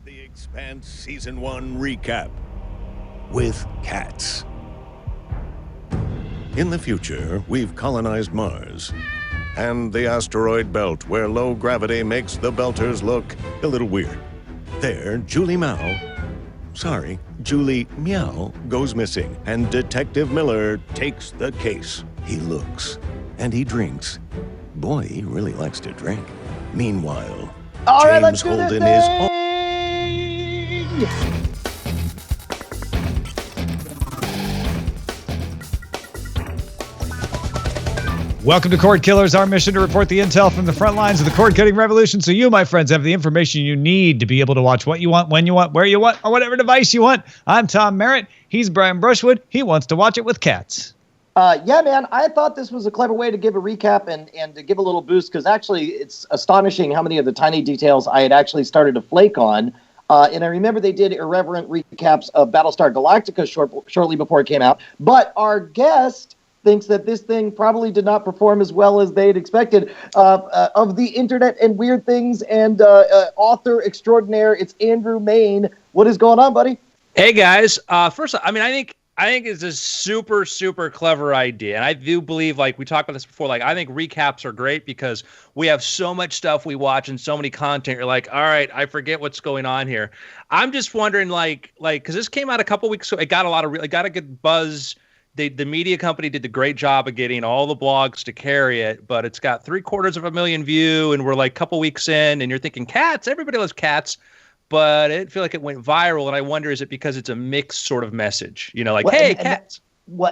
The Expanse Season 1 recap with cats. In the future, we've colonized Mars and the asteroid belt where low gravity makes the Belters look a little weird. There, Julie Meow goes missing, and Detective Miller takes the case. He looks and he drinks. Boy, he really likes to drink. Meanwhile, all right, James Holden is... Welcome to Cordkillers, our mission to report the intel from the front lines of the cord-cutting revolution so you, my friends, have the information you need to be able to watch what you want, when you want, where you want, on whatever device you want. I'm Tom Merritt. He's Brian Brushwood. He wants to watch it with cats. Yeah, man, I thought this was a clever way to give a recap and to give a little boost, because actually it's astonishing how many of the tiny details I had actually started to flake on. And I remember they did irreverent recaps of Battlestar Galactica shortly before it came out. But our guest thinks that this thing probably did not perform as well as they had expected. Of the internet and weird things and author extraordinaire, it's Andrew Mayne. What is going on, buddy? Hey, guys. First, I think it's a super, super clever idea. And I do believe, like we talked about this before, like I think recaps are great because we have so much stuff we watch and so many content. You're like, all right, I forget what's going on here. I'm just wondering, like, because this came out a couple weeks ago, it got a good buzz. The media company did the great job of getting all the blogs to carry it, but it's got 750,000 views, and we're like a couple weeks in, and you're thinking cats, everybody loves cats, but I feel like it went viral, and I wonder, is it because it's a mixed sort of message? You know, like, hey, cats.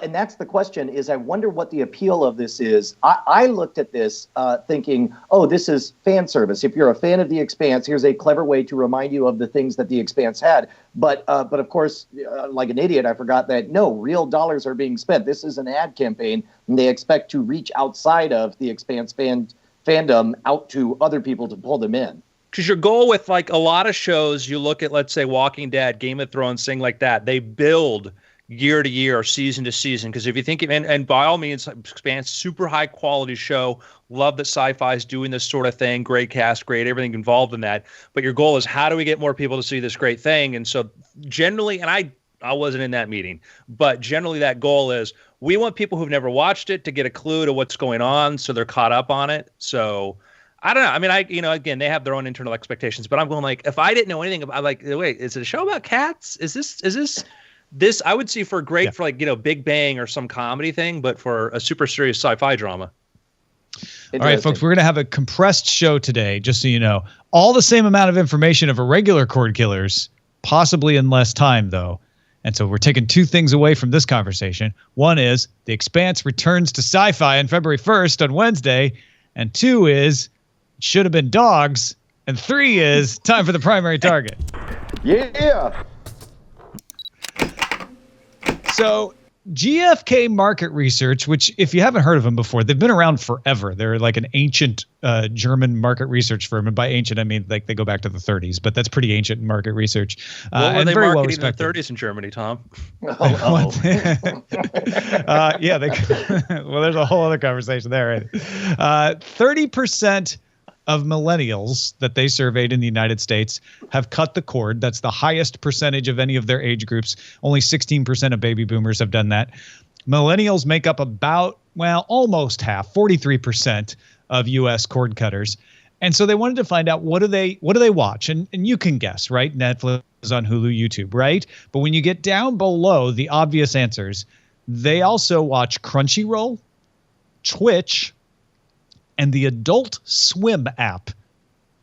And that's the question, is I wonder what the appeal of this is. I looked at this thinking, oh, this is fan service. If you're a fan of The Expanse, here's a clever way to remind you of the things that The Expanse had. But of course, like an idiot, I forgot that, no, real dollars are being spent. This is an ad campaign, and they expect to reach outside of The Expanse fandom out to other people to pull them in. Because your goal with like a lot of shows, you look at, let's say, Walking Dead, Game of Thrones, thing like that, they build year to year or season to season. Because if you think, and by all means, Expanse, super high quality show. Love that Sci-Fi is doing this sort of thing. Great cast, great everything involved in that. But your goal is, how do we get more people to see this great thing? And so generally, and I wasn't in that meeting, but generally that goal is, we want people who've never watched it to get a clue to what's going on, so they're caught up on it. So I don't know. I mean, again, they have their own internal expectations, but I'm going like, if I didn't know anything about, like, wait, is it a show about cats? Is this I would see for great for like, Big Bang or some comedy thing, but for a super serious sci-fi drama. All right, folks, we're going to have a compressed show today, just so you know. All the same amount of information of a regular Cordkillers, possibly in less time, though. And so we're taking two things away from this conversation. One is The Expanse returns to Sci-Fi on February 1st on Wednesday. And two is it should have been dogs. And three is time for the primary target. Yeah. So GfK Market Research, which if you haven't heard of them before, they've been around forever. They're like an ancient German market research firm. And by ancient, I mean like they go back to the 30s, but that's pretty ancient market research. What were they marketing in the 30s in Germany, Tom? Yeah, well, there's a whole other conversation there. Right? 30% of millennials that they surveyed in the United States have cut the cord. That's the highest percentage of any of their age groups. Only 16% of baby boomers have done that. Millennials make up almost half, 43% of U.S. cord cutters. And so they wanted to find out, what do they watch? And you can guess, right? Netflix, on Hulu, YouTube, right? But when you get down below the obvious answers, they also watch Crunchyroll, Twitch, and the Adult Swim app.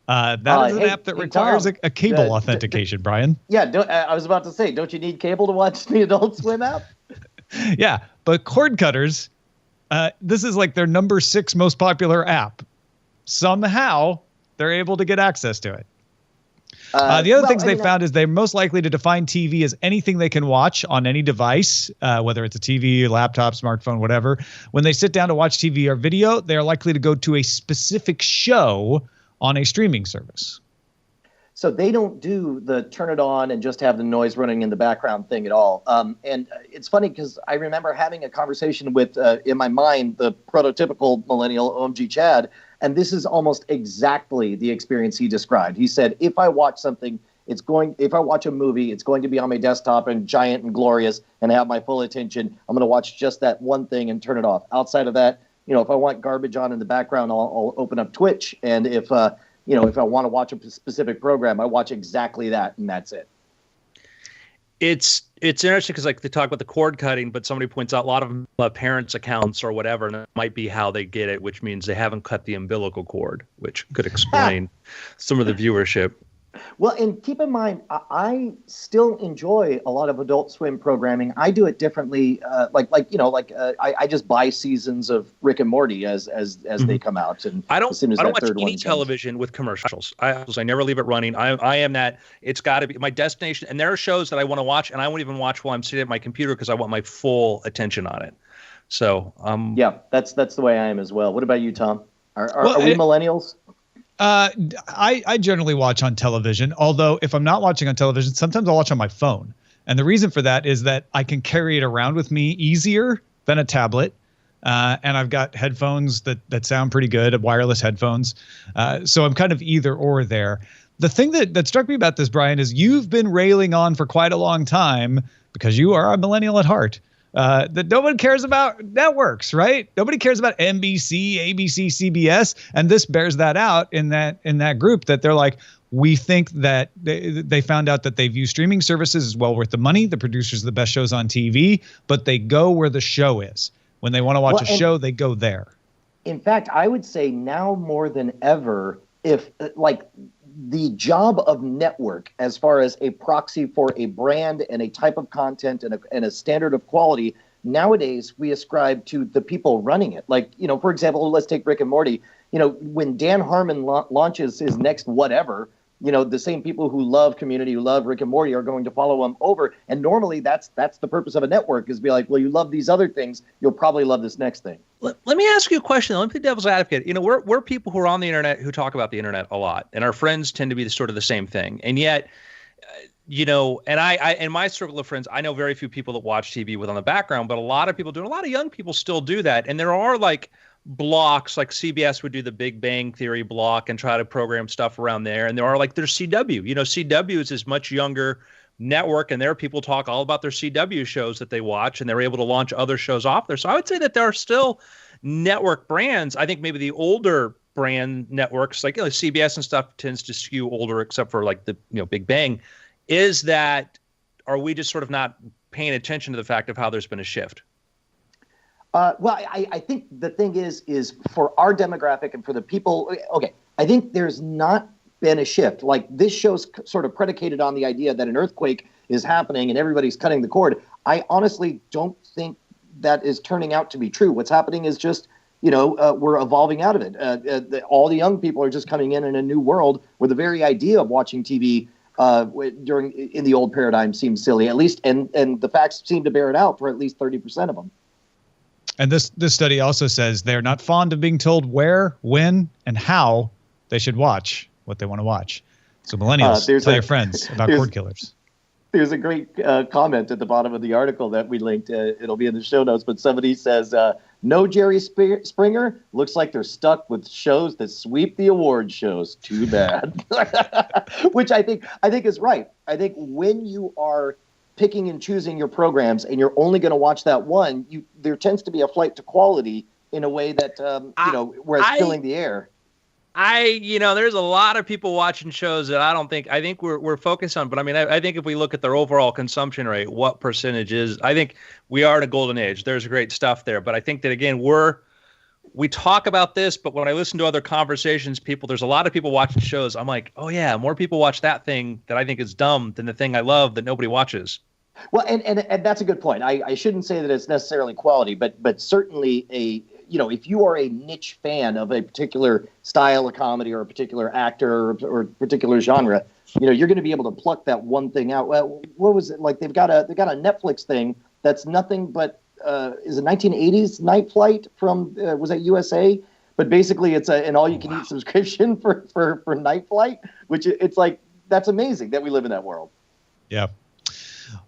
That is an app that requires a cable authentication, Brian. Yeah, I was about to say, don't you need cable to watch the Adult Swim app? Yeah, but cord cutters, this is like their number 6 most popular app. Somehow, they're able to get access to it. The other things they found is they're most likely to define TV as anything they can watch on any device, whether it's a TV, laptop, smartphone, whatever. When they sit down to watch TV or video, they're likely to go to a specific show on a streaming service. So they don't do the turn it on and just have the noise running in the background thing at all. And it's funny because I remember having a conversation with, in my mind, the prototypical millennial OMG Chad, and this is almost exactly the experience he described. He said, if I watch something if I watch a movie, it's going to be on my desktop and giant and glorious and have my full attention. I'm going to watch just that one thing and turn it off. Outside of that, if I want garbage on in the background, I'll open up Twitch. And if I want to watch a specific program, I watch exactly that, and that's it. It's interesting because like they talk about the cord cutting, but somebody points out a lot of them have parents' accounts or whatever, and that might be how they get it, which means they haven't cut the umbilical cord, which could explain some of the viewership. Well, and keep in mind, I still enjoy a lot of Adult Swim programming. I do it differently. I just buy seasons of Rick and Morty as they come out. And I don't as soon as watch third any television with commercials. I never leave it running. I am that. It's got to be my destination. And there are shows that I want to watch, and I won't even watch while I'm sitting at my computer because I want my full attention on it. So yeah, that's the way I am as well. What about you, Tom? Are we millennials? I generally watch on television, although if I'm not watching on television, sometimes I'll watch on my phone. And the reason for that is that I can carry it around with me easier than a tablet. And I've got headphones that sound pretty good, wireless headphones. So I'm kind of either or there. The thing that struck me about this, Brian, is you've been railing on for quite a long time, because you are a millennial at heart, that nobody cares about networks, right? Nobody cares about NBC, ABC, CBS, and this bears that out in that group, that they're like, we think that they found out that they view streaming services as well worth the money. The producers of the best shows on TV, but they go where the show is. When they want to watch a show, they go there. In fact, I would say now more than ever, if the job of network, as far as a proxy for a brand and a type of content and a standard of quality, nowadays we ascribe to the people running it. Like, for example, let's take Rick and Morty. When Dan Harmon launches his next whatever, the same people who love Community, who love Rick and Morty, are going to follow him over. And normally that's the purpose of a network, is be like, well, you love these other things, you'll probably love this next thing. Let me ask you a question. Let me play devil's advocate. We're people who are on the internet who talk about the internet a lot, and our friends tend to be sort of the same thing. And yet, and I in my circle of friends, I know very few people that watch TV with on the background, but a lot of people do. A lot of young people still do that. And there are like blocks, like CBS would do the Big Bang Theory block and try to program stuff around there. And there's CW. CW is this much younger network, and there are people talk all about their CW shows that they watch, and they're able to launch other shows off there. So I would say that there are still network brands. I think maybe the older brand networks, like CBS and stuff, tends to skew older, except for like the Big Bang. Are we just sort of not paying attention to the fact of how there's been a shift? Well, I think the thing is for our demographic and for the people, okay, I think there's not been a shift. Like, this show's sort of predicated on the idea that an earthquake is happening and everybody's cutting the cord. I honestly don't think that is turning out to be true. What's happening is just, we're evolving out of it. All the young people are just coming in a new world where the very idea of watching TV in the old paradigm seems silly, at least, and the facts seem to bear it out for at least 30% of them. And this study also says they're not fond of being told where, when, and how they should watch what they want to watch. So millennials, tell your friends about Cordkillers. There's a great comment at the bottom of the article that we linked. It'll be in the show notes, but somebody says, no Jerry Springer. Looks like they're stuck with shows that sweep the award shows. Too bad. Which I think is right. I think when you are picking and choosing your programs and you're only going to watch that one, there tends to be a flight to quality in a way that, where it's filling the air. There's a lot of people watching shows that I think we're focused on, but I mean, I think if we look at their overall consumption rate, what percentage is, I think we are in a golden age. There's great stuff there, but I think that, again, we talk about this, but when I listen to other conversations, there's a lot of people watching shows. I'm like, oh yeah, more people watch that thing that I think is dumb than the thing I love that nobody watches. Well, and that's a good point. I shouldn't say that it's necessarily quality, but certainly if you are a niche fan of a particular style of comedy or a particular actor or a particular genre, you're going to be able to pluck that one thing out. Well, what was it like? They've got a Netflix thing that's nothing but is a 1980s Night Flight from was that USA? But basically, it's an all-you-can-eat subscription for Night Flight, which it's like, that's amazing that we live in that world. Yeah.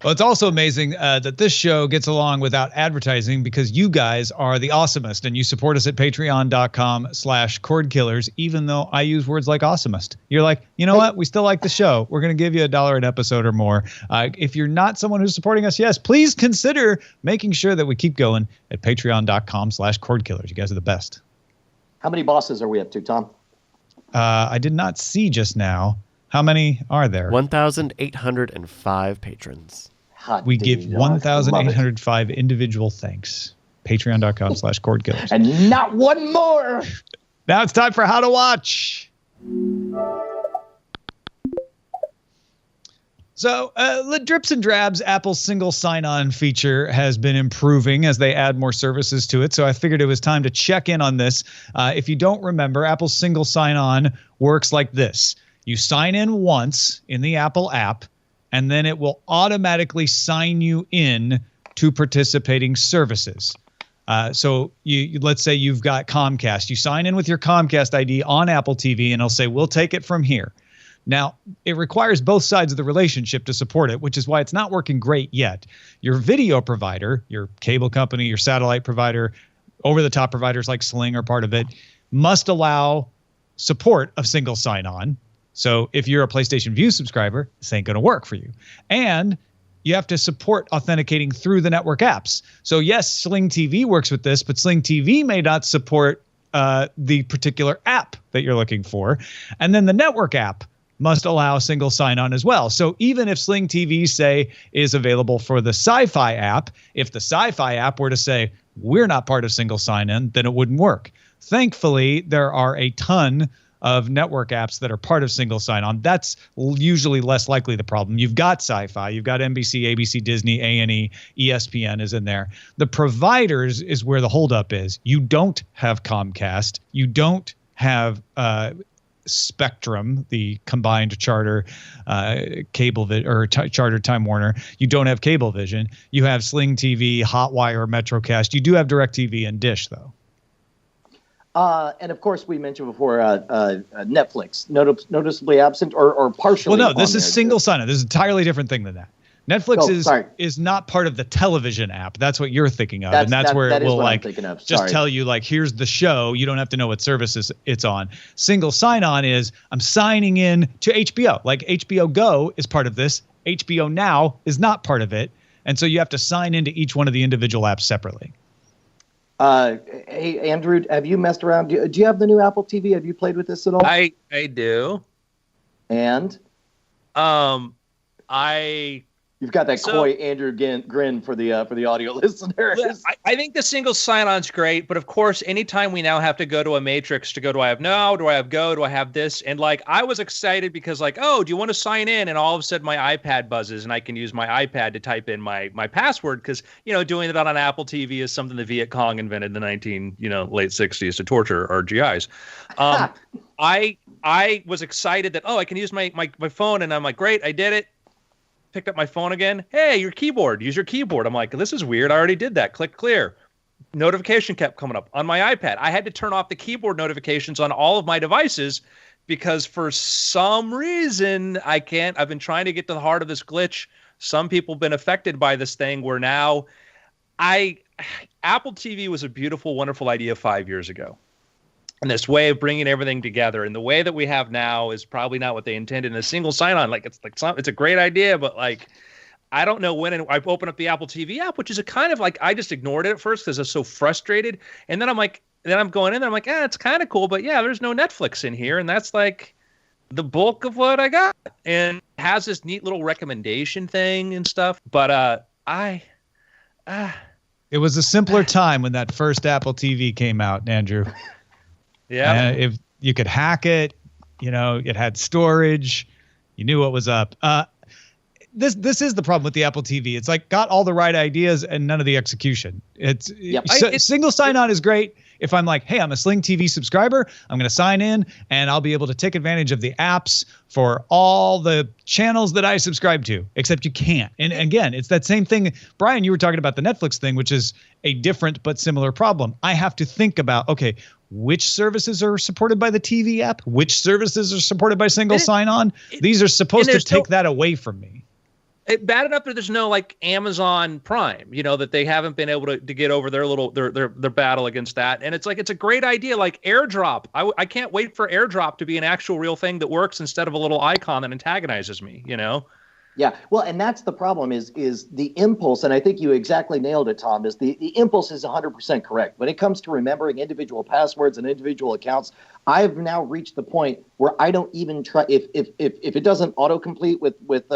Well, it's also amazing that this show gets along without advertising because you guys are the awesomest and you support us at patreon.com/Cordkillers, even though I use words like awesomest. You're like, you know what? We still like the show. We're going to give you $1 an episode or more. If you're not someone who's supporting us, yes, please consider making sure that we keep going at patreon.com/Cordkillers. You guys are the best. How many bosses are we up to, Tom? I did not see just now. How many are there? 1,805 patrons. We give 1,805 individual thanks. Patreon.com/Cordkillers. And not one more. Now it's time for How to Watch. So, drips and drabs, Apple's single sign-on feature has been improving as they add more services to it. So I figured it was time to check in on this. If you don't remember, Apple's single sign-on works like this. You sign in once in the Apple app, and then it will automatically sign you in to participating services. So let's say you've got Comcast. You sign in with your Comcast ID on Apple TV, and it'll say, we'll take it from here. Now, it requires both sides of the relationship to support it, which is why it's not working great yet. Your video provider, your cable company, your satellite provider, over-the-top providers like Sling are part of it, must allow support of single sign-on. So if you're a PlayStation Vue subscriber, this ain't going to work for you. And you have to support authenticating through the network apps. So yes, Sling TV works with this, but Sling TV may not support the particular app that you're looking for. And then the network app must allow single sign-on as well. So even if Sling TV, say, is available for the Sci-Fi app, if the Sci-Fi app were to say, we're not part of single sign-in, then it wouldn't work. Thankfully, there are a ton of network apps that are part of single sign-on. That's usually less likely the problem. You've got Sci-Fi, you've got NBC, ABC, Disney, A&E, ESPN is in there. The providers is where the holdup is. You don't have Comcast. You don't have Spectrum, the combined Charter, Charter Time Warner. You don't have Cablevision. You have Sling TV, Hotwire, Metrocast. You do have DirecTV and Dish, though. And of course, we mentioned before Netflix, noticeably absent or partially. Well, no, this is single sign-on. This is an entirely different thing than that. Netflix is not part of the television app. That's what you're thinking of, and that's where it will just tell you like, here's the show. You don't have to know what services it's on. Single sign-on is I'm signing in to HBO. Like HBO Go is part of this. HBO Now is not part of it, and so you have to sign into each one of the individual apps separately. Hey, Andrew, have you messed around? Do you have the new Apple TV? Have you played with this at all? I do. And? You've got that coy Andrew grin for the audio listeners. I think the single sign-on's great, but of course, anytime we now have to go to a matrix to go, do I have Now? Do I have Go? Do I have this? And like, I was excited because like, oh, do you want to sign in? And all of a sudden my iPad buzzes and I can use my iPad to type in my password because, doing it on an Apple TV is something the Viet Cong invented in the late 60s to torture our GIs. I was excited that, I can use my phone, and I'm like, great, I did it. Picked up my phone again. Hey, your keyboard. Use your keyboard. I'm like, this is weird. I already did that. Click clear. Notification kept coming up on my iPad. I had to turn off the keyboard notifications on all of my devices because for some reason I can't. I've been trying to get to the heart of this glitch. Some people have been affected by this thing where now Apple TV was a beautiful, wonderful idea 5 years ago. And this way of bringing everything together, and the way that we have now is probably not what they intended in a single sign-on. It's a great idea, but I don't know when. And I opened up the Apple TV app, which is a kind of I just ignored it at first because I was so frustrated. And then I'm going in there. I'm like, it's kind of cool, but yeah, there's no Netflix in here, and that's like the bulk of what I got. And it has this neat little recommendation thing and stuff. But it was a simpler time when that first Apple TV came out, Andrew. Yeah. If you could hack it, it had storage, you knew what was up. This is the problem with the Apple TV. It's like got all the right ideas and none of the execution. Single sign-on is great. If I'm like, hey, I'm a Sling TV subscriber, I'm going to sign in and I'll be able to take advantage of the apps for all the channels that I subscribe to, except you can't. And again, it's that same thing. Brian, you were talking about the Netflix thing, which is a different but similar problem. I have to think about, okay, which services are supported by the TV app? Which services are supported by single sign-on? These are supposed to take that away from me. Bad enough that there's no like Amazon Prime, that they haven't been able to get over their battle against that. And it's like, it's a great idea. Like AirDrop. I can't wait for AirDrop to be an actual real thing that works instead of a little icon that antagonizes me, Yeah, well, and that's the problem is the impulse, and I think you exactly nailed it, Tom, is the impulse is 100% correct. When it comes to remembering individual passwords and individual accounts, I've now reached the point where I don't even try, if it doesn't autocomplete with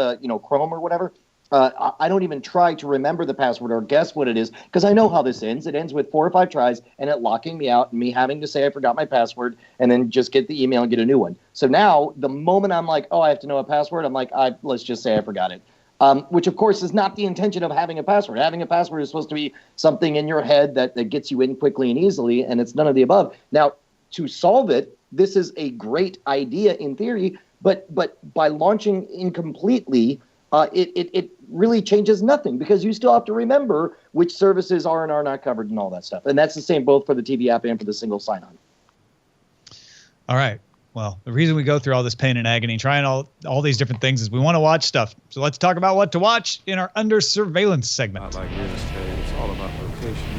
Chrome or whatever, I don't even try to remember the password or guess what it is, because I know how this ends. It ends with 4 or 5 tries and it locking me out and me having to say I forgot my password and then just get the email and get a new one. So now the moment I'm like, oh, I have to know a password, I'm like, let's just say I forgot it. Which, of course, is not the intention of having a password. Having a password is supposed to be something in your head that gets you in quickly and easily, and it's none of the above. Now, to solve it, this is a great idea in theory, but by launching incompletely, it really changes nothing because you still have to remember which services are and are not covered and all that stuff. And that's the same both for the TV app and for the single sign-on. All right. Well, the reason we go through all this pain and agony, trying all these different things, is we want to watch stuff. So let's talk about what to watch in our Under Surveillance segment. Like real estate, it's all about location.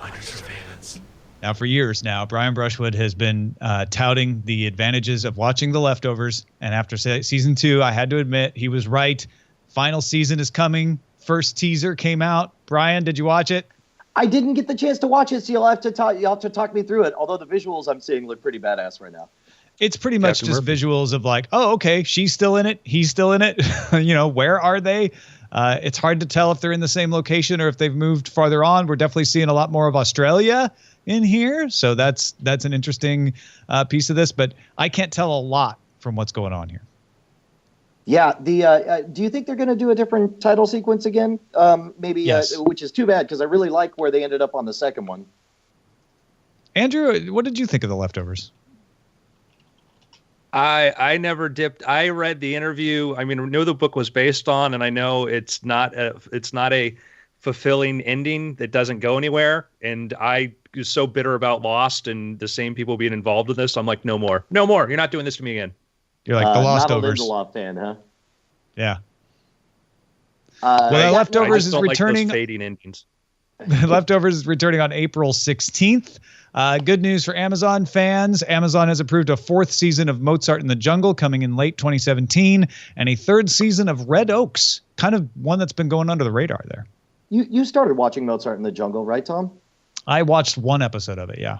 Under surveillance. Now, for years now, Brian Brushwood has been touting the advantages of watching The Leftovers. And after season 2, I had to admit he was right. Final season is coming. First teaser came out. Brian, did you watch it? I didn't get the chance to watch it, so you'll have to talk me through it. Although the visuals I'm seeing look pretty badass right now. It's pretty much just visuals of like, oh, okay, she's still in it, he's still in it. Where are they? It's hard to tell if they're in the same location or if they've moved farther on. We're definitely seeing a lot more of Australia in here, so that's an interesting piece of this. But I can't tell a lot from what's going on here. Yeah, do you think they're going to do a different title sequence again? Maybe, yes. Which is too bad because I really like where they ended up on the second one. Andrew, what did you think of The Leftovers? I never dipped. I read the interview. I mean, I know the book was based on, and I know it's not a fulfilling ending that doesn't go anywhere. And I was so bitter about Lost and the same people being involved in this. I'm like, no more. You're not doing this to me again. You're like The Leftovers. Not a Lindelof fan, huh? Yeah. The Leftovers is returning. Like fading endings. The Leftovers is returning on April 16th. Good news for Amazon fans. Amazon has approved a 4th season of Mozart in the Jungle coming in late 2017 and a 3rd season of Red Oaks, kind of one that's been going under the radar there. You started watching Mozart in the Jungle, right, Tom? I watched one episode of it, yeah.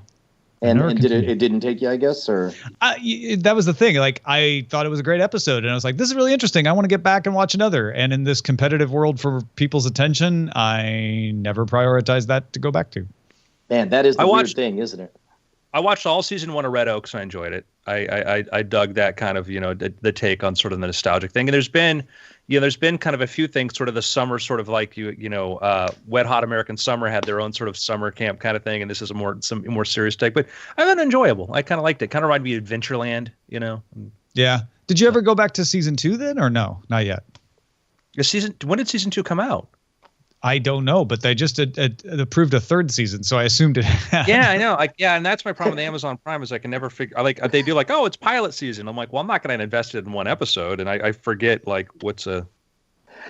And it didn't take you, I guess, or that was the thing. Like, I thought it was a great episode, and I was like, "This is really interesting. I want to get back and watch another." And in this competitive world for people's attention, I never prioritized that to go back to. Man, that is the weird thing, isn't it? I watched all season 1 of Red Oaks and I enjoyed it. I dug that kind of the take on sort of the nostalgic thing. And there's been kind of a few things, sort of the summer, sort of like Wet Hot American Summer had their own sort of summer camp kind of thing, and this is some more serious take. But I found it enjoyable. I kind of liked it. Kind of reminded me of Adventureland, Yeah. Did you ever go back to season 2 then, or no? Not yet. When did season 2 come out? I don't know, but they just approved a 3rd season, so I assumed it had. Yeah, I know. And that's my problem with Amazon Prime is I can never figure. They do like, oh, it's pilot season. I'm like, well, I'm not going to invest it in one episode, and I forget like what's a.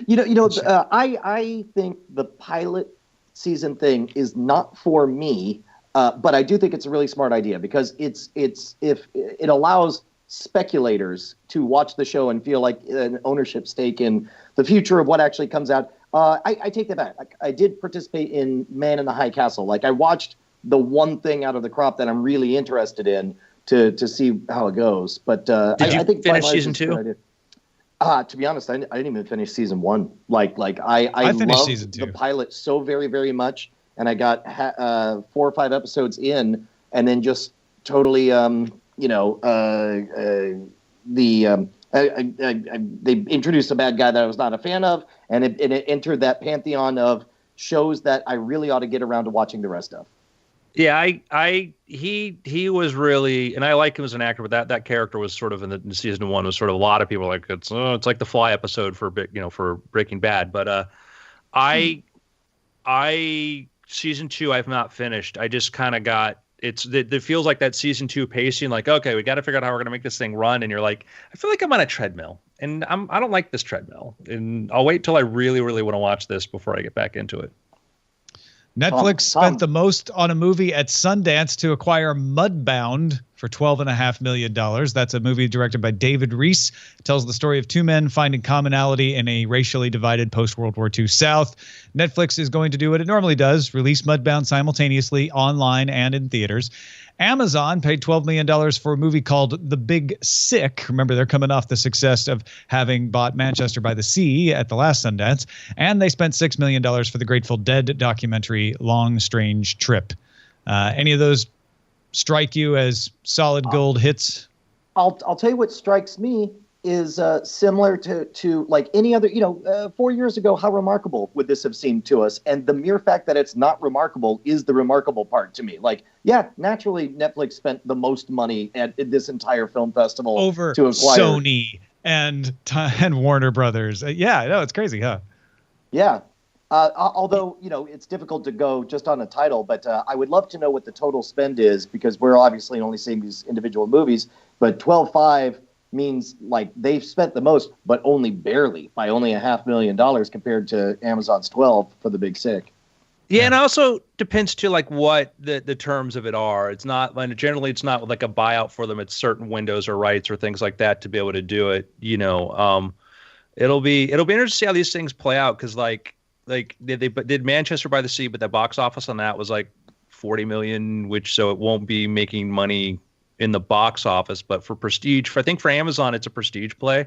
I think the pilot season thing is not for me, but I do think it's a really smart idea because if it allows speculators to watch the show and feel like an ownership stake in the future of what actually comes out. I take that back. I did participate in Man in the High Castle. Like I watched the one thing out of the crop that I'm really interested in to see how it goes. But I think finish season 2? To be honest, I didn't even finish season 1. I loved season 2. The pilot so very, very much, and I got 4 or 5 episodes in, and then just totally they introduced a bad guy that I was not a fan of, and it entered that pantheon of shows that I really ought to get around to watching the rest of. Yeah, he was really, and I like him as an actor, but that character was sort of in season 1 was sort of a lot of people like it's like the Fly episode for Breaking Bad, but I season 2 I've not finished. I just kind of got it feels like that season 2 pacing, like, okay, we got to figure out how we're going to make this thing run. And you're like, I feel like I'm on a treadmill and I don't like this treadmill, and I'll wait till I really, really want to watch this before I get back into it. Netflix spent the most on a movie at Sundance to acquire Mudbound for $12.5 million. That's a movie directed by David Reese. It tells the story of two men finding commonality in a racially divided post-World War II South. Netflix is going to do what it normally does, release Mudbound simultaneously online and in theaters. Amazon paid $12 million for a movie called The Big Sick. Remember, they're coming off the success of having bought Manchester by the Sea at the last Sundance. And they spent $6 million for the Grateful Dead documentary Long Strange Trip. Any of those strike you as solid gold hits? I'll tell you what strikes me is similar to like any other, 4 years ago, how remarkable would this have seemed to us? And the mere fact that it's not remarkable is the remarkable part to me. Like, yeah, naturally, Netflix spent the most money at this entire film festival over to acquire Sony and Warner Brothers. Yeah, I know, it's crazy, huh? Yeah. Although, it's difficult to go just on a title, but I would love to know what the total spend is, because we're obviously only seeing these individual movies, but 12.5 means like they've spent the most, but only barely, by only $500,000 compared to Amazon's 12 for The Big Sick. Yeah, and also depends too, like what the terms of it are. It's not like, generally it's not like a buyout for them. It's certain windows or rights or things like that to be able to do it. It'll be interesting to see how these things play out, because like they did Manchester by the Sea, but the box office on that was like 40 million, which so it won't be making money in the box office, but for prestige, I think for Amazon, it's a prestige play.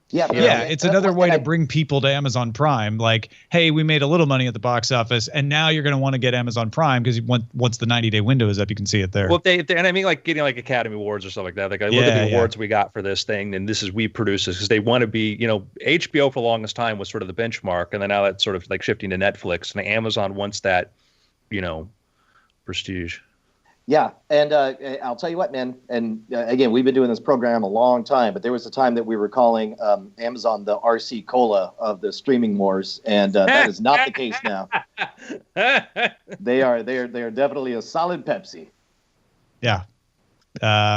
Yeah, it's another way to bring people to Amazon Prime. Like, hey, we made a little money at the box office, and now you're going to want to get Amazon Prime because once the 90-day window is up, you can see it there. Well, and I mean, like getting like Academy Awards or stuff like that. Like, I look at the awards we got for this thing, and we produce this because they want to be, HBO for the longest time was sort of the benchmark, and then now that's sort of like shifting to Netflix, and Amazon wants that, prestige. Yeah, and I'll tell you what, man, and again, we've been doing this program a long time, but there was a time that we were calling Amazon the RC Cola of the streaming wars, and that is not the case now. They are definitely a solid Pepsi. Yeah,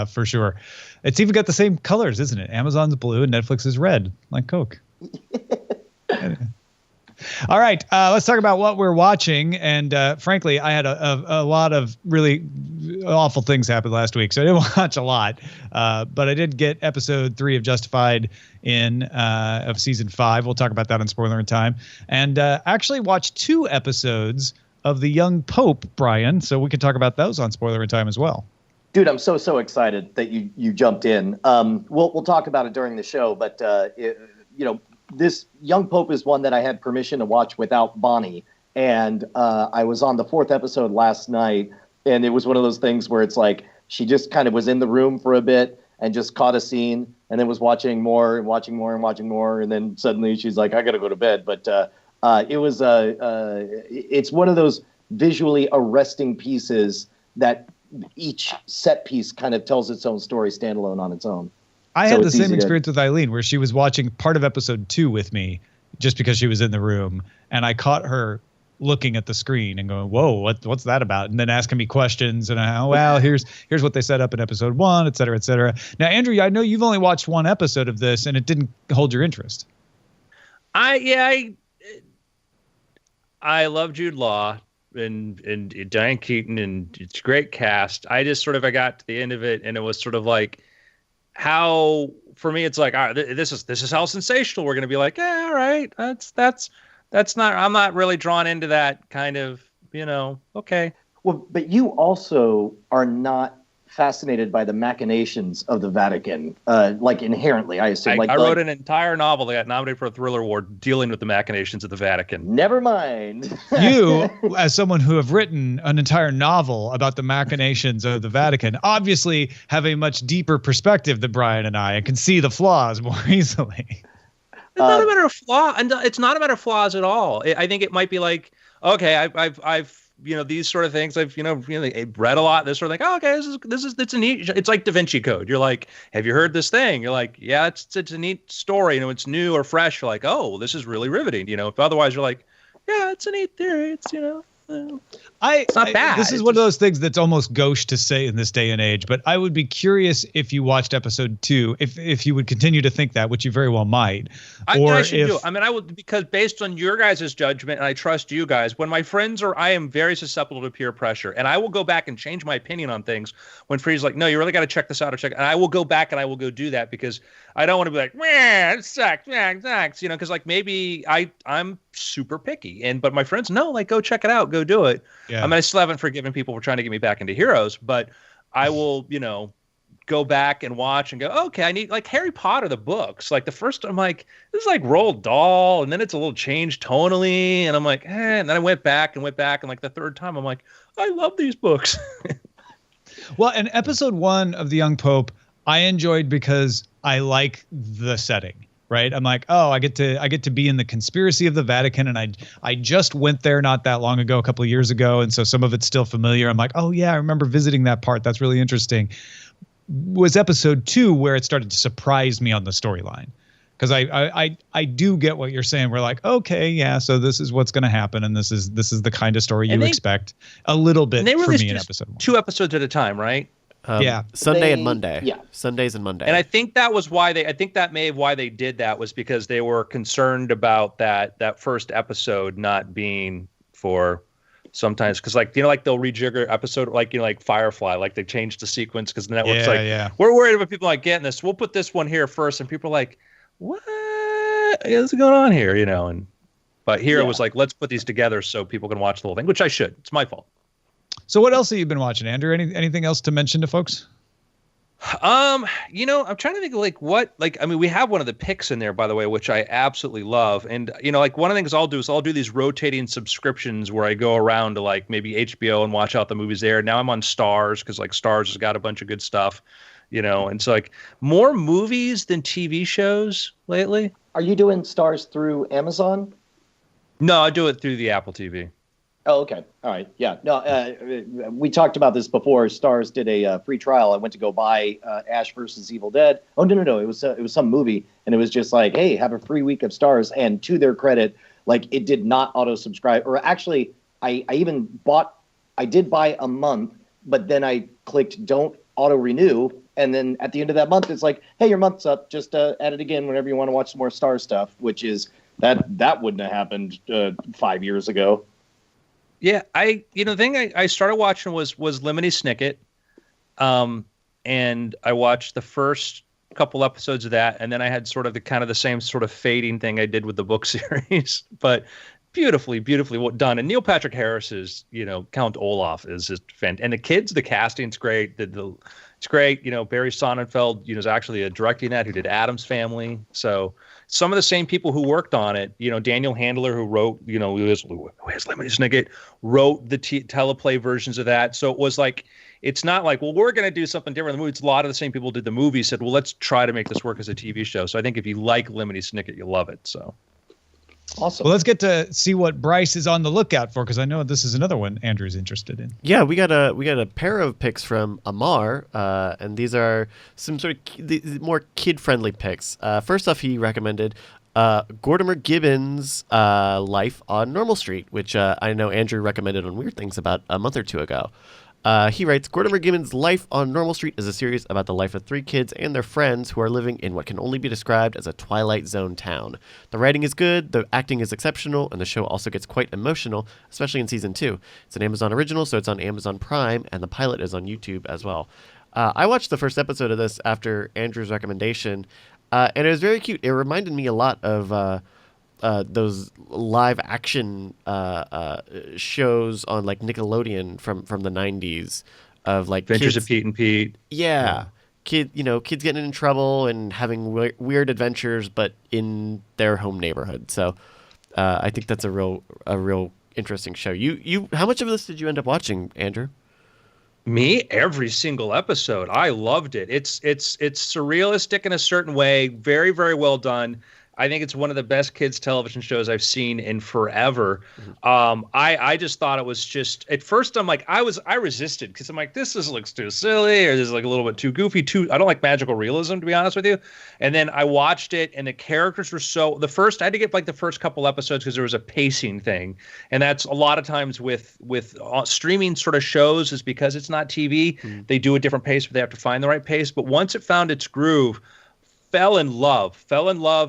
for sure. It's even got the same colors, isn't it? Amazon's blue and Netflix is red, like Coke. All right, let's talk about what we're watching. And frankly, I had a lot of really awful things happen last week, so I didn't watch a lot. But I did get episode 3 of Justified of season 5. We'll talk about that on Spoiler in Time. And actually watched 2 episodes of The Young Pope, Brian. So we can talk about those on Spoiler in Time as well. Dude, I'm so excited that you jumped in. We'll talk about it during the show, but this Young Pope is one that I had permission to watch without Bonnie. And I was on the 4th episode last night, and it was one of those things where it's like she just kind of was in the room for a bit and just caught a scene and then was watching more and watching more and watching more. And then suddenly she's like, I got to go to bed. But it's one of those visually arresting pieces that each set piece kind of tells its own story standalone on its own. I had the same experience with Eileen, where she was watching part of episode 2 with me just because she was in the room, and I caught her looking at the screen and going, whoa, what's that about? And then asking me questions, and here's what they set up in episode 1, et cetera, et cetera. Now, Andrew, I know you've only watched 1 episode of this, and it didn't hold your interest. I love Jude Law and Diane Keaton, and it's a great cast. I got to the end of it, and it was sort of like, how for me it's like, all right, this is how sensational we're going to be. Like, yeah, all right, that's not, I'm not really drawn into that kind of, okay. Well, but you also are not fascinated by the machinations of the Vatican, like inherently, I assume. I wrote an entire novel that got nominated for a Thriller Award dealing with the machinations of the Vatican. Never mind. You, as someone who have written an entire novel about the machinations of the Vatican, obviously have a much deeper perspective than Brian and I, and can see the flaws more easily. It's not a matter of flaw, and it's not a matter of flaws at all. I think it might be like, okay, I've these sort of things I've read a lot, this sort of thing. Oh, okay, it's a neat, it's like Da Vinci Code. You're like, have you heard this thing? You're like, yeah, it's a neat story, it's new or fresh. You're like, oh, this is really riveting. If otherwise you're like, yeah, it's a neat theory. It's It's not bad. This is one of those things that's almost gauche to say in this day and age, but I would be curious if you watched episode 2, if you would continue to think that, which you very well might. I should do. I mean, I would, because based on your guys' judgment, and I trust you guys, when my friends I am very susceptible to peer pressure, and I will go back and change my opinion on things when Free's like, no, you really got to check this out or check it. And I will go back and I will go do that because I don't want to be like, man, it sucks, because like maybe I'm super picky, but my friends, no, like go check it out, go do it. Yeah. I mean, I still haven't forgiven people for trying to get me back into Heroes, but I will, go back and watch and go, okay, I need, like Harry Potter, the books. Like the first, I'm like, this is like Roald Dahl, and then it's a little changed tonally, and I'm like, and then I went back, and like the third time, I'm like, I love these books. Well, and episode 1 of The Young Pope, I enjoyed because I like the setting. Right. I'm like, oh, I get to be in the conspiracy of the Vatican. And I just went there not that long ago, a couple of years ago. And so some of it's still familiar. I'm like, oh, yeah, I remember visiting that part. That's really interesting. Was episode 2 where it started to surprise me on the storyline, because I do get what you're saying. We're like, OK, yeah, so this is what's going to happen. And this is the kind of story you expect a little bit for me in episode 1. 2 episodes at a time. Right. Sunday and Monday. Yeah. Sundays and Monday. And I think that was why they did that was because they were concerned about that first episode not being for sometimes, because like like they'll rejigger episode like like Firefly, like they changed the sequence because the network's we're worried about people like getting this. We'll put this one here first, and people are like, what is going on here? But here it was like, let's put these together so people can watch the whole thing, which I should. It's my fault. So what else have you been watching, Andrew? Anything else to mention to folks? I'm trying to think I mean, we have one of the picks in there, by the way, which I absolutely love. And, like one of the things I'll do is I'll do these rotating subscriptions where I go around to like maybe HBO and watch out the movies there. Now I'm on Stars because like Stars has got a bunch of good stuff, and so like more movies than TV shows lately. Are you doing Stars through Amazon? No, I do it through the Apple TV. Oh, okay. All right. Yeah. No, we talked about this before. Stars did a free trial. I went to go buy Ash versus Evil Dead. Oh, no. It was some movie, and it was just like, hey, have a free week of Stars. And to their credit, like it did not auto subscribe. Or actually, I did buy a month, but then I clicked don't auto renew, and then at the end of that month, it's like, hey, your month's up. Just add it again whenever you want to watch some more Stars stuff. Which is that wouldn't have happened 5 years ago. Yeah, the thing I started watching was Lemony Snicket, and I watched the first couple episodes of that, and then I had sort of the same sort of fading thing I did with the book series, but beautifully done. And Neil Patrick Harris's Count Olaf is just fantastic, and the casting's great. It's great. Barry Sonnenfeld is actually directing that, who did Addams Family. So some of the same people who worked on it, Daniel Handler, who wrote, who has Lemony Snicket, wrote the teleplay versions of that. So it was like, it's not like, well, we're going to do something different in the movie. It's a lot of the same people who did the movie said, well, let's try to make this work as a TV show. So I think if you like Lemony Snicket, you'll love it. So. Awesome. Well, let's get to see what Bryce is on the lookout for, because I know this is another one Andrew's interested in. Yeah, we got a pair of picks from Amar, and these are some sort of more kid-friendly picks. First off, he recommended Gordimer Gibbons' Life on Normal Street, which I know Andrew recommended on Weird Things about a month or two ago. He writes, Gordimer Gibbons' Life on Normal Street is a series about the life of 3 kids and their friends who are living in what can only be described as a Twilight Zone town. The writing is good, the acting is exceptional, and the show also gets quite emotional, especially in Season 2. It's an Amazon original, so it's on Amazon Prime, and the pilot is on YouTube as well. I watched the first episode of this after Andrew's recommendation, and it was very cute. It reminded me a lot of those live action shows on like Nickelodeon from the 90s of like Adventures kids, of Pete and Pete. Yeah. Kids getting in trouble and having weird adventures, but in their home neighborhood. So I think that's a real interesting show. You how much of this did you end up watching, Andrew? Me, every single episode. I loved it. It's surrealistic in a certain way, very, very well done. I think it's one of the best kids television shows I've seen in forever. I just thought it was just, at first I'm like, I resisted because I'm like, this looks too silly, or this is like a little bit too goofy, I don't like magical realism, to be honest with you. And then I watched it, and the characters were I had to get like the first couple episodes because there was a pacing thing. And that's a lot of times with streaming sort of shows, is because it's not TV, they do a different pace, but they have to find the right pace. But once it found its groove, fell in love.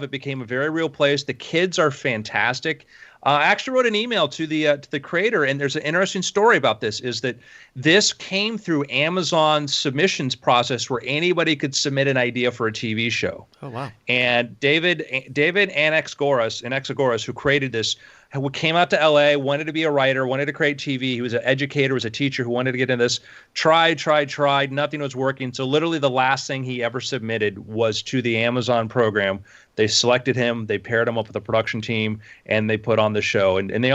It became a very real place. The kids are fantastic. I actually wrote an email to the creator, and there's an interesting story about this, is that this came through Amazon's submissions process where anybody could submit an idea for a TV show. Oh, wow. And David Anaxagoras, who created this, who came out to LA, wanted to be a writer, wanted to create TV. He was an educator, was a teacher who wanted to get into this. Tried. Nothing was working. So literally the last thing he ever submitted was to the Amazon program. They selected him. They paired him up with a production team, and they put on the show. And they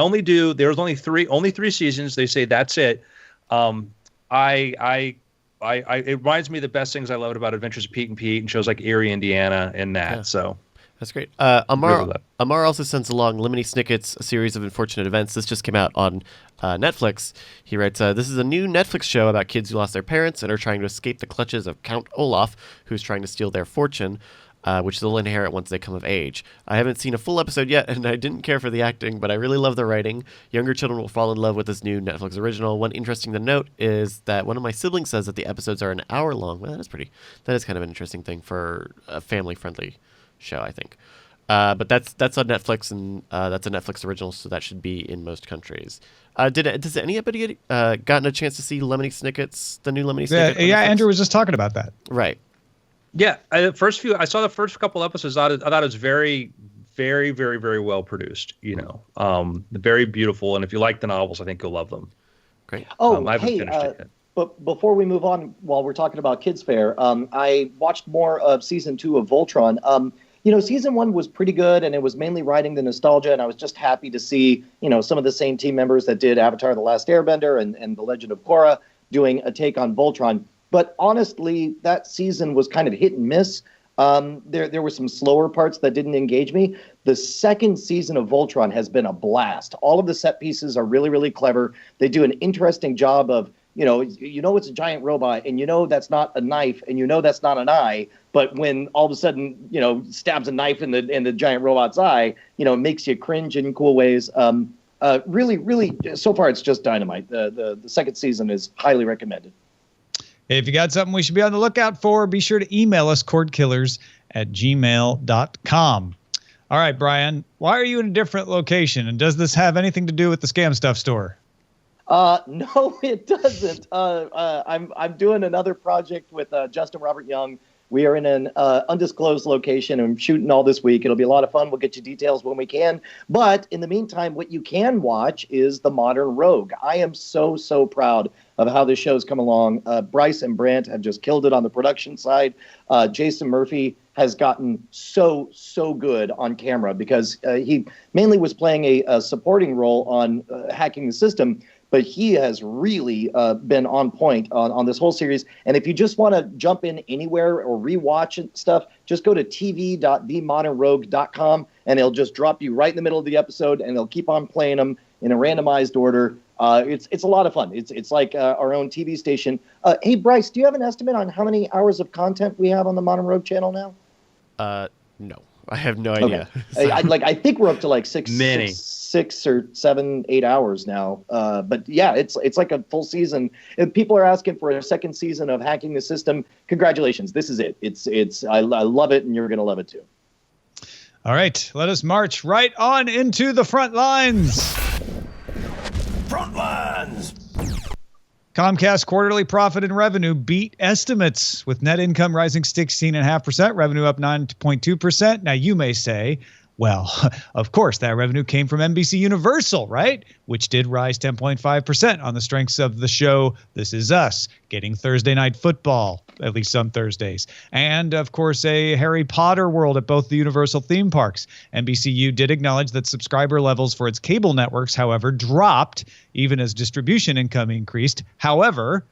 there's only three seasons. They say that's it. It reminds me of the best things I loved about Adventures of Pete and Pete and shows like Erie, Indiana, and that. Yeah. So. That's great. Amar also sends along Lemony Snicket's A Series of Unfortunate Events. This just came out on Netflix. He writes, this is a new Netflix show about kids who lost their parents and are trying to escape the clutches of Count Olaf, who's trying to steal their fortune, which they'll inherit once they come of age. I haven't seen a full episode yet, and I didn't care for the acting, but I really love the writing. Younger children will fall in love with this new Netflix original. One interesting to note is that one of my siblings says that the episodes are an hour long. Well, that is kind of an interesting thing for a family-friendly show, I think. But that's on Netflix, and that's a Netflix original, so that should be in most countries. Does anybody gotten a chance to see the new Lemony Snicket? Yeah, Andrew was just talking about that. Right. Yeah, I saw the first couple episodes. I thought it was very, very, very, very well produced. Very beautiful, and if you like the novels, I think you'll love them. Great. Oh, I haven't finished it yet. But before we move on, while we're talking about Kids Fair, I watched more of season 2 of Voltron. Season 1 was pretty good, and it was mainly riding the nostalgia, and I was just happy to see, some of the same team members that did Avatar: The Last Airbender and The Legend of Korra doing a take on Voltron. But honestly, that season was kind of hit and miss. There were some slower parts that didn't engage me. The second season of Voltron has been a blast. All of the set pieces are really, really clever. They do an interesting job of, it's a giant robot, and that's not a knife, and that's not an eye. But when all of a sudden, stabs a knife in the giant robot's eye, it makes you cringe in cool ways. Really, really, so far it's just dynamite. The second season is highly recommended. If you got something we should be on the lookout for, be sure to email us, cordkillers@gmail.com. All right, Brian, why are you in a different location? And does this have anything to do with the Scam Stuff store? No, it doesn't. I'm doing another project with Justin Robert Young. We are in an undisclosed location and I'm shooting all this week. It'll be a lot of fun. We'll get you details when we can. But in the meantime, what you can watch is The Modern Rogue. I am so, so proud of how this show's come along. Bryce and Brant have just killed it on the production side. Jason Murphy has gotten so, so good on camera because he mainly was playing a supporting role on hacking the system. But he has really been on point on this whole series. And if you just want to jump in anywhere or rewatch stuff, just go to tv.themodernrogue.com and it'll just drop you right in the middle of the episode, and they'll keep on playing them in a randomized order. It's a lot of fun. It's like our own TV station. Hey, Bryce, do you have an estimate on how many hours of content we have on the Modern Rogue channel now? No. I have no idea. Okay. I think we're up to like 6 or 7, 8 hours now. But yeah, it's like a full season. If people are asking for a second season of hacking the system, congratulations. This is it. I love it, and you're going to love it too. All right, let us march right on into the front lines. Front lines. Comcast quarterly profit and revenue beat estimates, with net income rising 16.5%, revenue up 9.2%. Now, you may say, well, of course, that revenue came from NBC Universal, right? Which did rise 10.5% on the strengths of the show This Is Us, getting Thursday night football, at least some Thursdays. And, of course, a Harry Potter world at both the Universal theme parks. NBCU did acknowledge that subscriber levels for its cable networks, however, dropped, even as distribution income increased. However,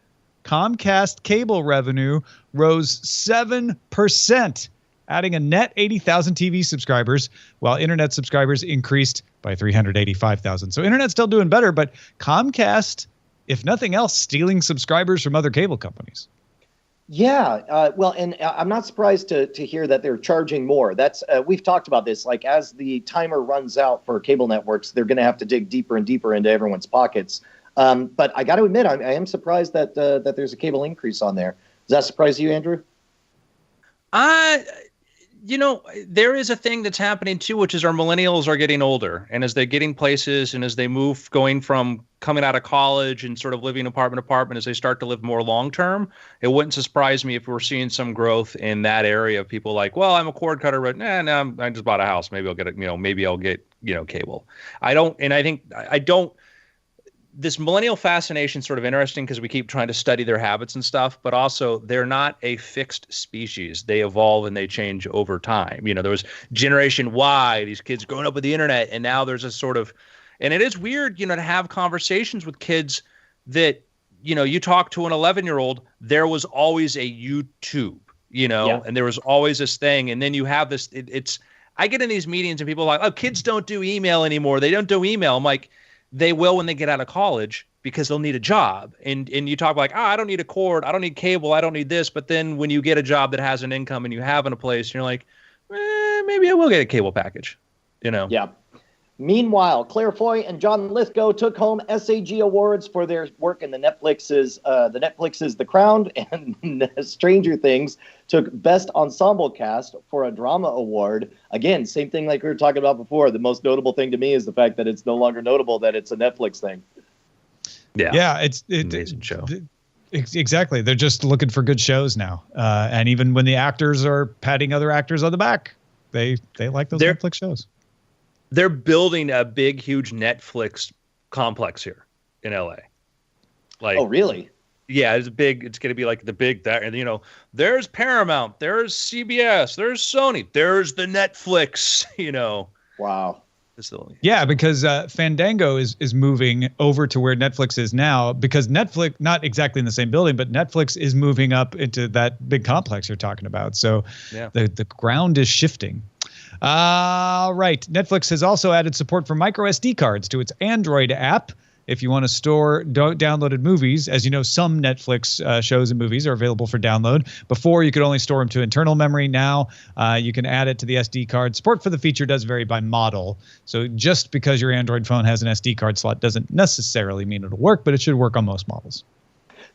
Comcast cable revenue rose 7%. adding a net 80,000 TV subscribers, while internet subscribers increased by 385,000. So internet's still doing better, but Comcast, if nothing else, stealing subscribers from other cable companies. Yeah, well, and I'm not surprised to hear that they're charging more. That's we've talked about this. Like, as the timer runs out for cable networks, they're going to have to dig deeper and deeper into everyone's pockets. But I got to admit, I am surprised that that there's a cable increase on there. Does that surprise you, Andrew? There is a thing that's happening too, which is our millennials are getting older, and as they're getting places and as they move, going from coming out of college and sort of living apartment to apartment, as they start to live more long term, it wouldn't surprise me if we're seeing some growth in that area of people like, well, I'm a cord cutter, but I just bought a house. Maybe I'll get it. Maybe I'll get cable. This millennial fascination is sort of interesting because we keep trying to study their habits and stuff, but also they're not a fixed species. They evolve and they change over time. There was Generation Y, these kids growing up with the internet, and now there's a sort of, and it is weird, to have conversations with kids that, you talk to an 11-year-old, there was always a YouTube, and there was always this thing. And then you have this, I get in these meetings and people are like, oh, kids don't do email anymore. They don't do email. I'm like, they will when they get out of college because they'll need a job. And you talk like, I don't need a cord, I don't need cable, I don't need this. But then when you get a job that has an income and you have in a place, you're like, maybe I will get a cable package, Yeah. Meanwhile, Claire Foy and John Lithgow took home SAG awards for their work in the Netflix's The Crown, and Stranger Things took Best Ensemble Cast for a Drama Award. Again, same thing like we were talking about before. The most notable thing to me is the fact that it's no longer notable that it's a Netflix thing. Yeah, it's amazing show. Exactly. They're just looking for good shows now. And even when the actors are patting other actors on the back, they like those Netflix shows. They're building a big, huge Netflix complex here in LA. Like, oh, really? Yeah, it's big. It's going to be like the big that, and there's Paramount, there's CBS, there's Sony, there's the Netflix. Wow. Yeah, because Fandango is moving over to where Netflix is now, because Netflix, not exactly in the same building, but Netflix is moving up into that big complex you're talking about. So the ground is shifting. All right. Netflix has also added support for micro SD cards to its Android app. If you want to store downloaded movies, as you know, some Netflix shows and movies are available for download. Before, you could only store them to internal memory. Now, you can add it to the SD card. Support for the feature does vary by model. So just because your Android phone has an SD card slot doesn't necessarily mean it'll work, but it should work on most models.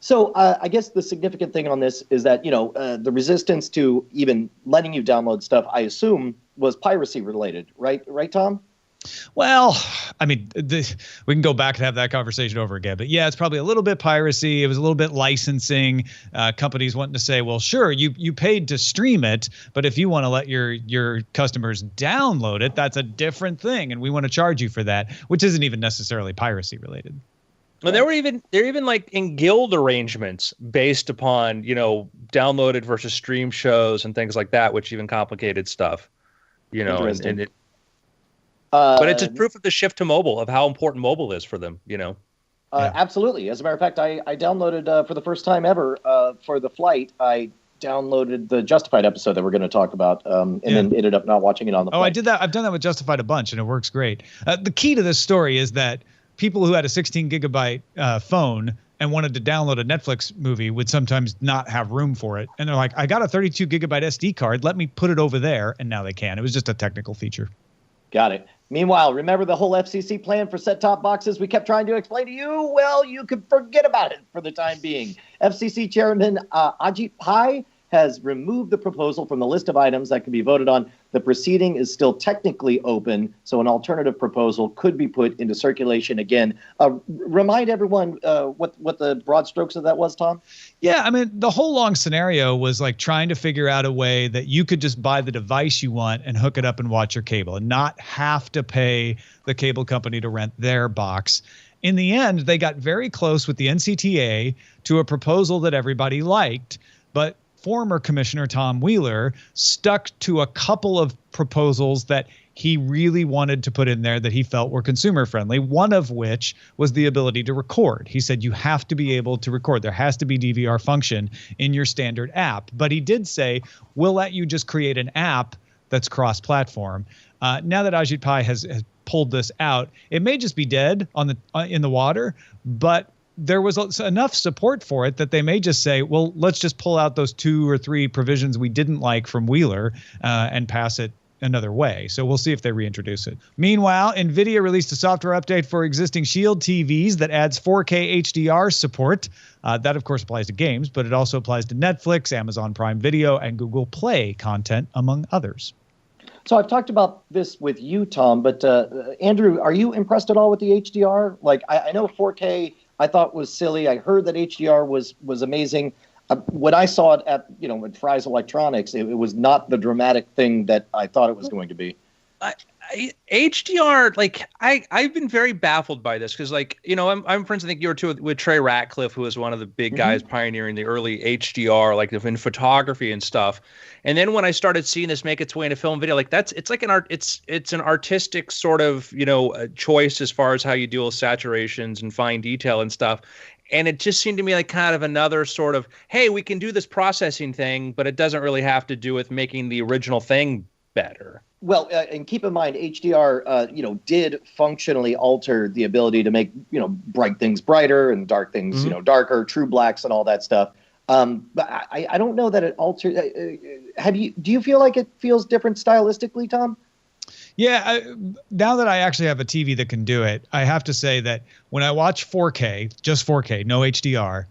So I guess the significant thing on this is that, the resistance to even letting you download stuff, I assume, was piracy related, right? Right, Tom? Well, I mean, we can go back and have that conversation over again. But yeah, it's probably a little bit piracy. It was a little bit licensing. Companies wanting to say, well, sure, you paid to stream it, but if you want to let your customers download it, that's a different thing. And we want to charge you for that, which isn't even necessarily piracy related. Well, they're even like in guild arrangements based upon, downloaded versus stream shows and things like that, which even complicated stuff, and it. But it's just proof of the shift to mobile, of how important mobile is for them, Absolutely. As a matter of fact, I downloaded for the first time ever for the flight. I downloaded the Justified episode that we're going to talk about, and then ended up not watching it on the flight. I did that. I've done that with Justified a bunch, and it works great. The key to this story is that people who had a 16 gigabyte phone and wanted to download a Netflix movie would sometimes not have room for it. And they're like, I got a 32 gigabyte SD card. Let me put it over there. And now they can. It was just a technical feature. Got it. Meanwhile, remember the whole FCC plan for set-top boxes we kept trying to explain to you? Well, you can forget about it for the time being. FCC Chairman Ajit Pai has removed the proposal from the list of items that can be voted on. The proceeding is still technically open, so an alternative proposal could be put into circulation again. Remind everyone what the broad strokes of that was, Tom? Yeah, I mean, the whole long scenario was like trying to figure out a way that you could just buy the device you want and hook it up and watch your cable and not have to pay the cable company to rent their box. In the end, they got very close with the NCTA to a proposal that everybody liked, but former commissioner, Tom Wheeler, stuck to a couple of proposals that he really wanted to put in there that he felt were consumer friendly, one of which was the ability to record. He said you have to be able to record. There has to be DVR function in your standard app. But he did say, we'll let you just create an app that's cross-platform. Now that Ajit Pai has pulled this out, it may just be dead in the water, but there was enough support for it that they may just say, well, let's just pull out those 2 or 3 provisions we didn't like from Wheeler and pass it another way. So we'll see if they reintroduce it. Meanwhile, NVIDIA released a software update for existing Shield TVs that adds 4K HDR support. That, of course, applies to games, but it also applies to Netflix, Amazon Prime Video, and Google Play content, among others. So I've talked about this with you, Tom, but Andrew, are you impressed at all with the HDR? Like, I know 4K I thought was silly. I heard that HDR was amazing. When I saw it at Fry's Electronics, it was not the dramatic thing that I thought it was going to be. HDR, like I've been very baffled by this because, like, I'm friends. I think you were too with Trey Ratcliffe, who was one of the big guys pioneering the early HDR, like in photography and stuff. And then when I started seeing this make its way into film and video, like it's like it's an artistic sort of choice as far as how you deal with saturations and fine detail and stuff. And it just seemed to me like kind of another sort of, hey, we can do this processing thing, but it doesn't really have to do with making the original thing better. Well, and keep in mind, HDR, did functionally alter the ability to make, bright things brighter and dark things, darker, true blacks and all that stuff. But I don't know that it altered. Do you feel like it feels different stylistically, Tom? Yeah, now that I actually have a TV that can do it, I have to say that when I watch 4K, just 4K, no HDR,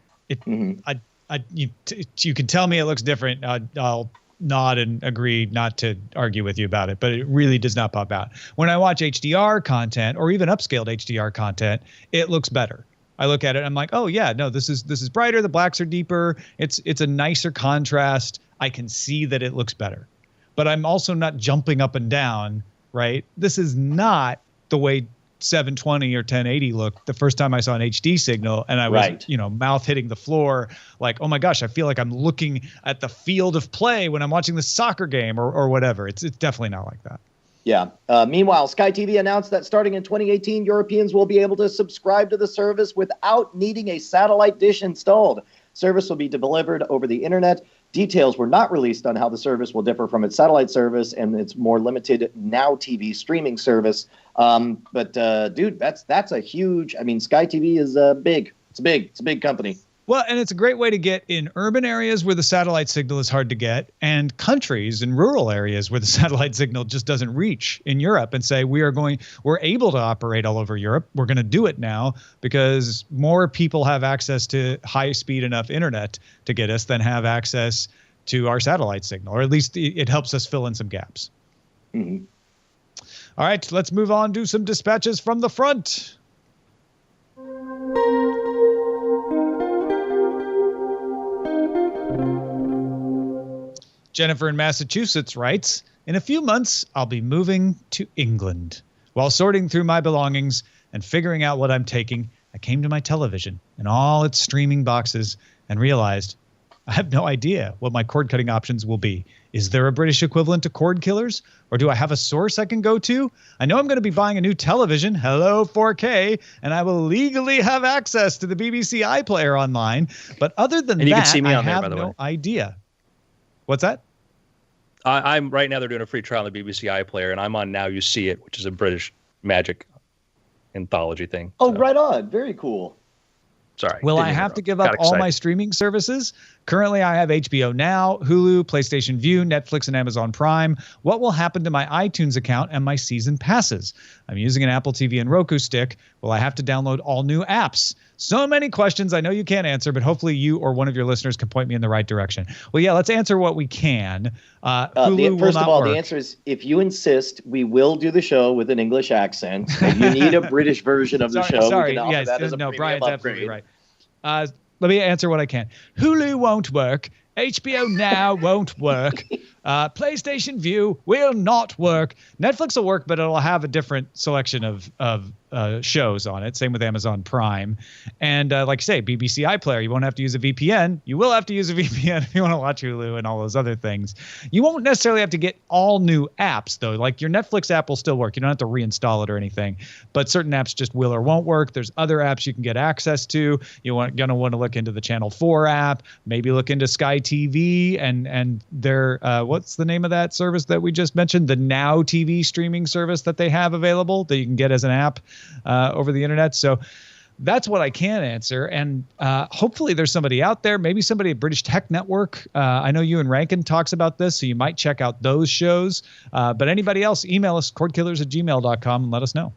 you can tell me it looks different. I'll nod and agree not to argue with you about it, but it really does not pop out. When I watch HDR content or even upscaled HDR content, it looks better. I look at it, I'm like, oh yeah, no, this is brighter. The blacks are deeper. It's a nicer contrast. I can see that it looks better, but I'm also not jumping up and down. Right? This is not the way 720 or 1080 looked the first time I saw an HD signal, and I was, mouth hitting the floor, like, oh my gosh, I feel like I'm looking at the field of play when I'm watching the soccer game or whatever. It's definitely not like that. Yeah. Meanwhile, Sky TV announced that starting in 2018, Europeans will be able to subscribe to the service without needing a satellite dish installed. Service will be delivered over the internet. Details were not released on how the service will differ from its satellite service and its more limited Now TV streaming service. But dude, that's a huge. I mean, Sky TV is big. It's big. It's a big company. Well, and it's a great way to get in urban areas where the satellite signal is hard to get, and countries and rural areas where the satellite signal just doesn't reach in Europe, and say we're able to operate all over Europe. We're going to do it now because more people have access to high speed enough internet to get us than have access to our satellite signal, or at least it helps us fill in some gaps. Mm-hmm. All right, let's move on to some dispatches from the front. Jennifer in Massachusetts writes, in a few months, I'll be moving to England. While sorting through my belongings and figuring out what I'm taking, I came to my television and all its streaming boxes and realized I have no idea what my cord cutting options will be. Is there a British equivalent to Cordkillers? Or do I have a source I can go to? I know I'm going to be buying a new television, hello 4K, and I will legally have access to the BBC iPlayer online. But other than that, I have no idea. What's that? I'm right now. They're doing a free trial on the BBC iPlayer, and I'm on Now You See It, which is a British magic anthology thing. Oh, so. Right on. Very cool. Sorry. Will I have to give up all my streaming services? Currently, I have HBO Now, Hulu, PlayStation Vue, Netflix, and Amazon Prime. What will happen to my iTunes account and my season passes? I'm using an Apple TV and Roku stick. Will I have to download all new apps? So many questions I know you can't answer, but hopefully you or one of your listeners can point me in the right direction. Well, yeah, let's answer what we can. Hulu first of all, work. The answer is, if you insist, we will do the show with an English accent. If you need a British version of the show, we can offer that as a Brian's upgrade. absolutely right. Let me answer what I can. Hulu won't work. HBO Now won't work. PlayStation View will not work. Netflix will work, but it'll have a different selection of shows on it. Same with Amazon Prime. And like I say, BBC iPlayer, you won't have to use a VPN. You will have to use a VPN if you want to watch Hulu and all those other things. You won't necessarily have to get all new apps, though. Like your Netflix app will still work. You don't have to reinstall it or anything. But certain apps just will or won't work. There's other apps you can get access to. You're going to want to look into the Channel 4 app, maybe look into Sky TV and their, what's the name of that service that we just mentioned? The Now TV streaming service that they have available that you can get as an app over the internet. So that's what I can answer. And hopefully there's somebody out there, maybe somebody at British Tech Network. I know you and Rankin talks about this, so you might check out those shows. But anybody else, email us, cordkillers@gmail.com, and let us know.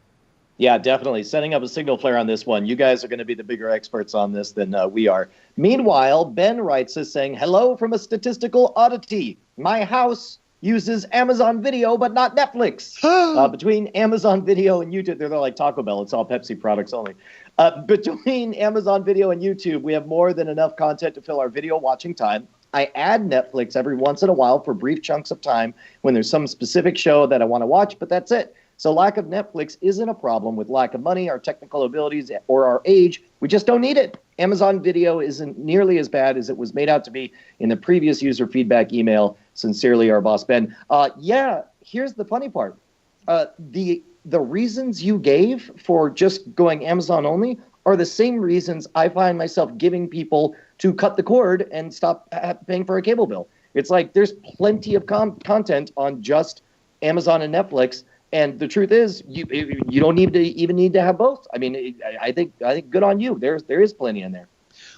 Yeah, definitely. Setting up a signal flare on this one. You guys are going to be the bigger experts on this than we are. Meanwhile, Ben writes us saying, hello from a statistical oddity. My house uses Amazon Video, but not Netflix. Between Amazon Video and YouTube, they're like Taco Bell. It's all Pepsi products only. Between Amazon Video and YouTube, we have more than enough content to fill our video watching time. I add Netflix every once in a while for brief chunks of time when there's some specific show that I want to watch, but that's it. So lack of Netflix isn't a problem with lack of money, our technical abilities, or our age. We just don't need it. Amazon Video isn't nearly as bad as it was made out to be in the previous user feedback email. Sincerely, our boss, Ben. Yeah, here's the funny part. The reasons you gave for just going Amazon only are the same reasons I find myself giving people to cut the cord and stop paying for a cable bill. It's like there's plenty of content on just Amazon and Netflix. And the truth is, you don't need to have both. I mean, I think good on you. There is plenty in there.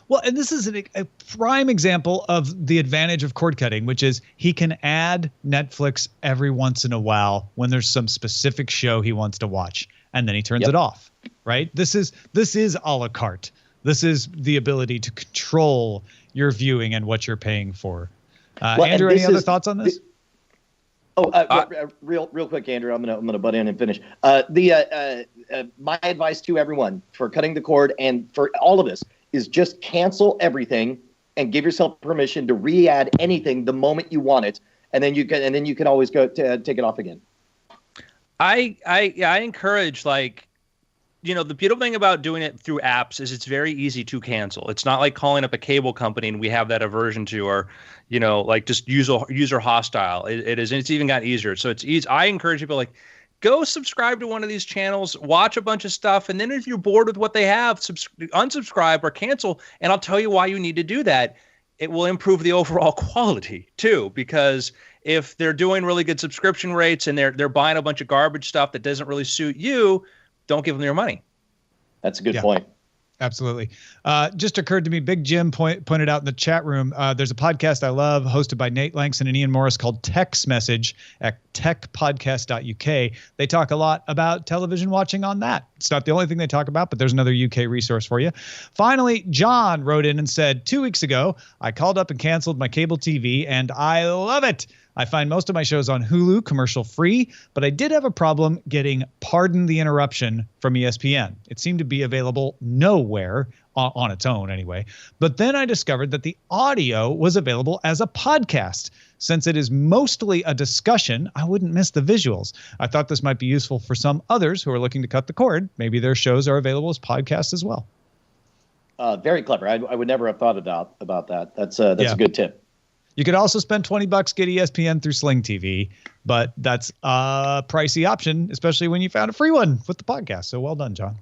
Well, and this is a prime example of the advantage of cord cutting, which is he can add Netflix every once in a while when there's some specific show he wants to watch, and then he turns it off. Right? This is a la carte. This is the ability to control your viewing and what you're paying for. Andrew, any other thoughts on this? Real quick, Andrew. I'm gonna butt in and finish. My advice to everyone for cutting the cord and for all of this is just cancel everything and give yourself permission to re-add anything the moment you want it, and then you can always go to take it off again. I encourage, like, you know, the beautiful thing about doing it through apps is it's very easy to cancel. It's not like calling up a cable company and we have that aversion to, or, you know, like just user hostile. It is. It's even got easier. So it's easy. I encourage people, like, go subscribe to one of these channels, watch a bunch of stuff, and then if you're bored with what they have, unsubscribe or cancel. And I'll tell you why you need to do that. It will improve the overall quality too, because if they're doing really good subscription rates and they're buying a bunch of garbage stuff that doesn't really suit you, don't give them your money. That's a good point. Absolutely. Just occurred to me, Big Jim pointed out in the chat room, there's a podcast I love hosted by Nate Langston and Ian Morris called Tech's Message at techpodcast.uk. They talk a lot about television watching on that. It's not the only thing they talk about, but there's another UK resource for you. Finally, John wrote in and said, 2 weeks ago, I called up and canceled my cable TV, and I love it. I find most of my shows on Hulu commercial free, but I did have a problem getting Pardon the Interruption from ESPN. It seemed to be available nowhere on its own anyway. But then I discovered that the audio was available as a podcast. Since it is mostly a discussion, I wouldn't miss the visuals. I thought this might be useful for some others who are looking to cut the cord. Maybe their shows are available as podcasts as well. Very clever. I would never have thought about that. That's a good tip. You could also spend $20, get ESPN through Sling TV, but that's a pricey option, especially when you found a free one with the podcast. So well done, John.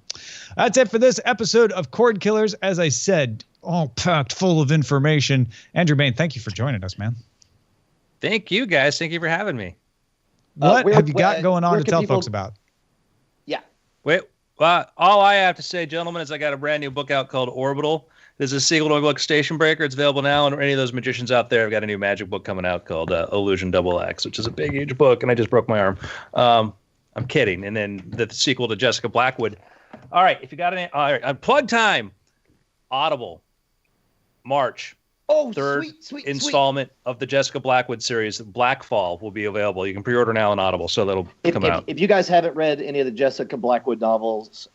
That's it for this episode of Cord Killers. As I said, all packed full of information. Andrew Mayne, thank you for joining us, man. Thank you, guys. Thank you for having me. What have you got going on to tell folks about? Yeah. Wait, all I have to say, gentlemen, is I got a brand new book out called Orbital. There's a sequel to my book, Station Breaker. It's available now. And any of those magicians out there, I've got a new magic book coming out called Illusion XX, which is a big, huge book. And I just broke my arm. I'm kidding. And then the sequel to Jessica Blackwood. All right. If you got any, all right. Plug time. Audible. March. Third installment of the Jessica Blackwood series, Blackfall, will be available. You can pre-order now on Audible, so that'll come out. If you guys haven't read any of the Jessica Blackwood novels,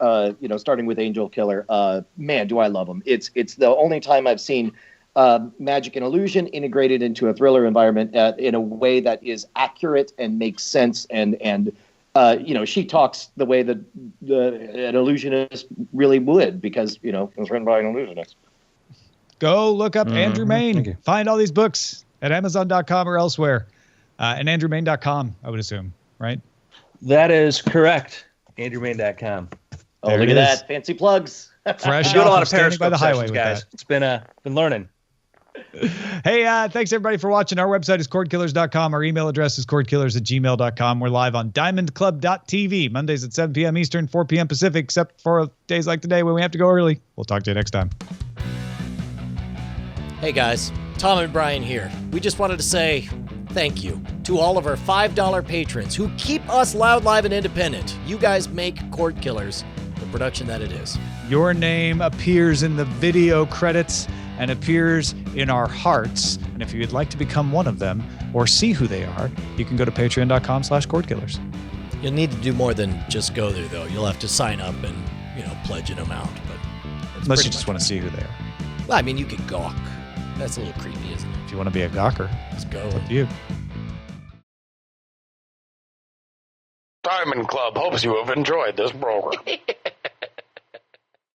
starting with Angel Killer, man, do I love them. It's the only time I've seen magic and illusion integrated into a thriller environment in a way that is accurate and makes sense. And she talks the way that an illusionist really would, because, it was written by an illusionist. Go look up Andrew Mayne. Find all these books at Amazon.com or elsewhere. And AndrewMayne.com, I would assume, right? That is correct. AndrewMayne.com. Oh, look at that. Fancy plugs. Fresh Doing a off lot of of standing by the Periscope highway sessions, with guys. that. It's been learning. Hey, thanks everybody for watching. Our website is cordkillers.com. Our email address is cordkillers@gmail.com. We're live on diamondclub.tv, Mondays at 7 p.m. Eastern, 4 p.m. Pacific, except for days like today when we have to go early. We'll talk to you next time. Hey guys, Tom and Brian here. We just wanted to say thank you to all of our $5 patrons who keep us loud, live, and independent. You guys make Cordkillers the production that it is. Your name appears in the video credits and appears in our hearts. And if you'd like to become one of them or see who they are, you can go to patreon.com/Cordkillers. You'll need to do more than just go there, though. You'll have to sign up and, pledge an amount. But unless you just want to see who they are. Well, I mean, you could gawk. That's a little creepy, isn't it? If you want to be a gawker, Let's go. it's up to you. Diamond Club hopes you have enjoyed this program.